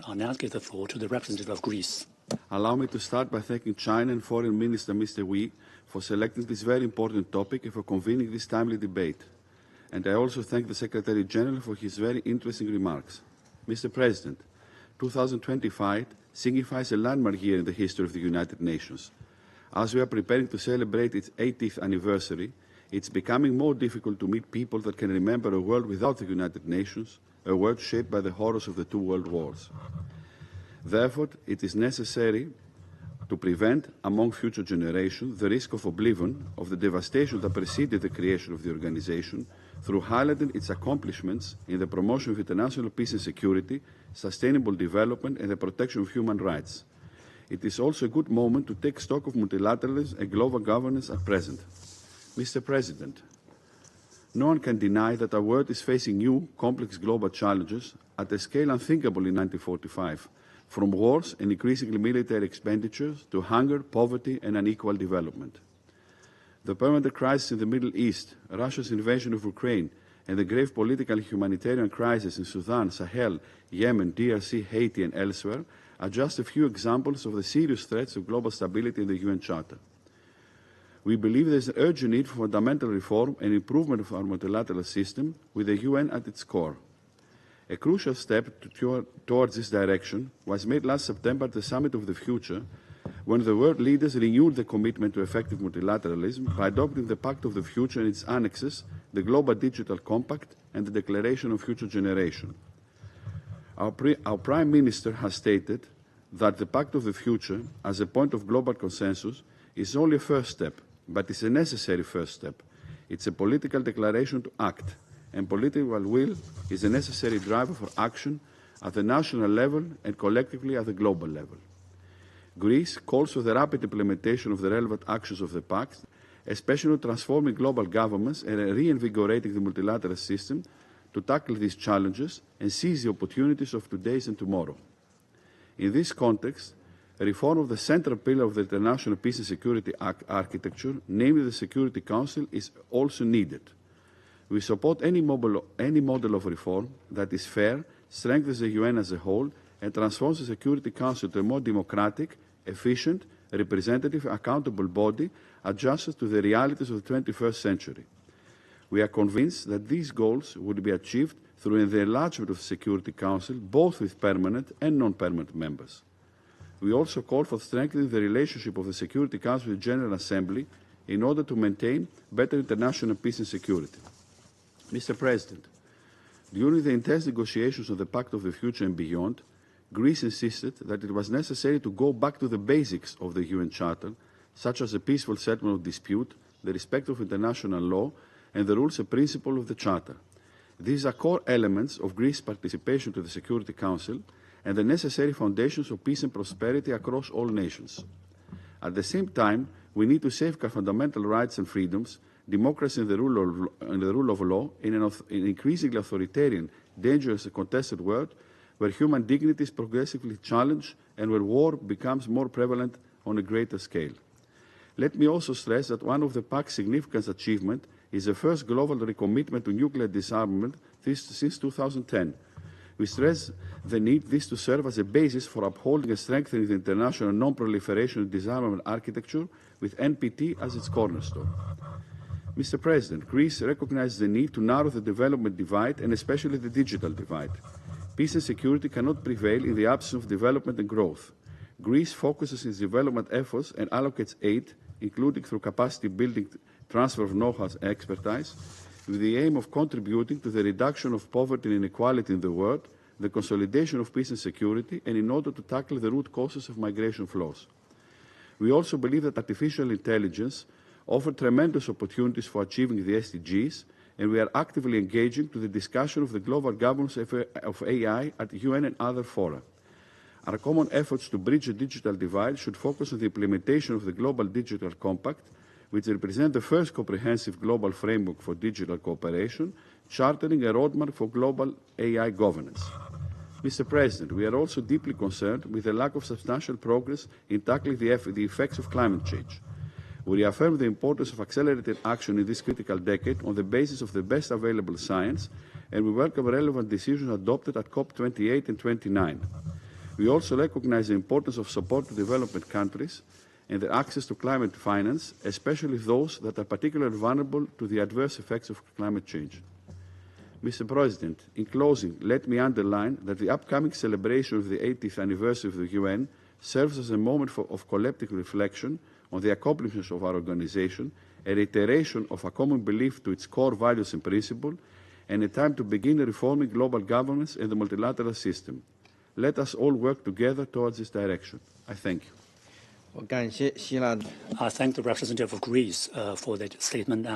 I'll now give the floor to the representative of Greece. Allow me to start by thanking China and Foreign Minister Mr. Wei for selecting this very important topic and for convening this timely debate. And I also thank the Secretary General for his very interesting remarks. Mr. President, 2025 signifies a landmark year in the history of the United Nations. As we are preparing to celebrate its 80th anniversary, it's becoming more difficult to meet people that can remember a world without the United Nations, a world shaped by the horrors of the two world wars. Therefore, it is necessary to prevent, among future generations, the risk of oblivion of the devastation that preceded the creation of the organization through highlighting its accomplishments in the promotion of international peace and security, sustainable development, and the protection of human rights. It is also a good moment to take stock of multilateralism and global governance at present. Mr. President, no one can deny that our world is facing new, complex global challenges at a scale unthinkable in 1945, from wars and increasingly military expenditures to hunger, poverty, and unequal development. The permanent crisis in the Middle East, Russia's invasion of Ukraine, and the grave political and humanitarian crisis in Sudan, Sahel, Yemen, DRC, Haiti, and elsewhere are just a few examples of the serious threats of global stability in the UN Charter. We believe there is an urgent need for fundamental reform and improvement of our multilateral system with the UN at its core. A crucial step towards this direction was made last September at the Summit of the Future, when the world leaders renewed the commitment to effective multilateralism by adopting the Pact of the Future and its annexes, the Global Digital Compact, and the Declaration of Future Generation. Our Prime Minister has stated that the Pact of the Future, as a point of global consensus, is only a first step, but it's a necessary first step. It's a political declaration to act, and political will is a necessary driver for action at the national level and collectively at the global level. Greece calls for the rapid implementation of the relevant actions of the Pact, especially transforming global governments and reinvigorating the multilateral system to tackle these challenges and seize the opportunities of today and tomorrow. In this context, a reform of the central pillar of the international peace and security architecture, namely the Security Council, is also needed. We support any model of reform that is fair, strengthens the UN as a whole, and transforms the Security Council to a more democratic, efficient, representative, accountable body adjusted to the realities of the 21st century. We are convinced that these goals would be achieved through the enlargement of the Security Council, both with permanent and non-permanent members. We also call for strengthening the relationship of the Security Council with the General Assembly in order to maintain better international peace and security. Mr. President, during the intense negotiations of the Pact of the Future and beyond, Greece insisted that it was necessary to go back to the basics of the UN Charter, such as the peaceful settlement of dispute, the respect of international law, and the rules and principles of the Charter. These are core elements of Greece's participation to the Security Council and the necessary foundations of peace and prosperity across all nations. At the same time, we need to safeguard fundamental rights and freedoms, democracy and the rule of law in an increasingly authoritarian, dangerous and contested world where human dignity is progressively challenged and where war becomes more prevalent on a greater scale. Let me also stress that one of the Pact's significant achievements is the first global recommitment to nuclear disarmament since 2010. We stress the need this to serve as a basis for upholding and strengthening the international non-proliferation and disarmament architecture with NPT as its cornerstone. Mr. President, Greece recognizes the need to narrow the development divide and especially the digital divide. Peace and security cannot prevail in the absence of development and growth. Greece focuses its development efforts and allocates aid, including through capacity building, transfer of know-how and expertise, with the aim of contributing to the reduction of poverty and inequality in the world, the consolidation of peace and security, and in order to tackle the root causes of migration flows. We also believe that artificial intelligence offers tremendous opportunities for achieving the SDGs, and we are actively engaging to the discussion of the global governance of AI at the UN and other fora. Our common efforts to bridge the digital divide should focus on the implementation of the Global Digital Compact, which represents the first comprehensive global framework for digital cooperation, chartering a roadmap for global AI governance. Mr. President, we are also deeply concerned with the lack of substantial progress in tackling the effects of climate change. We reaffirm the importance of accelerated action in this critical decade on the basis of the best available science and we welcome relevant decisions adopted at COP28 and 29. We also recognize the importance of support to development countries and their access to climate finance, especially those that are particularly vulnerable to the adverse effects of climate change. Mr. President, in closing, let me underline that the upcoming celebration of the 80th anniversary of the UN serves as a moment of collective reflection on the accomplishments of our organization, a reiteration of a common belief to its core values and principles, and a time to begin reforming global governance and the multilateral system. Let us all work together towards this direction. I thank you. I thank the representative of Greece for that statement.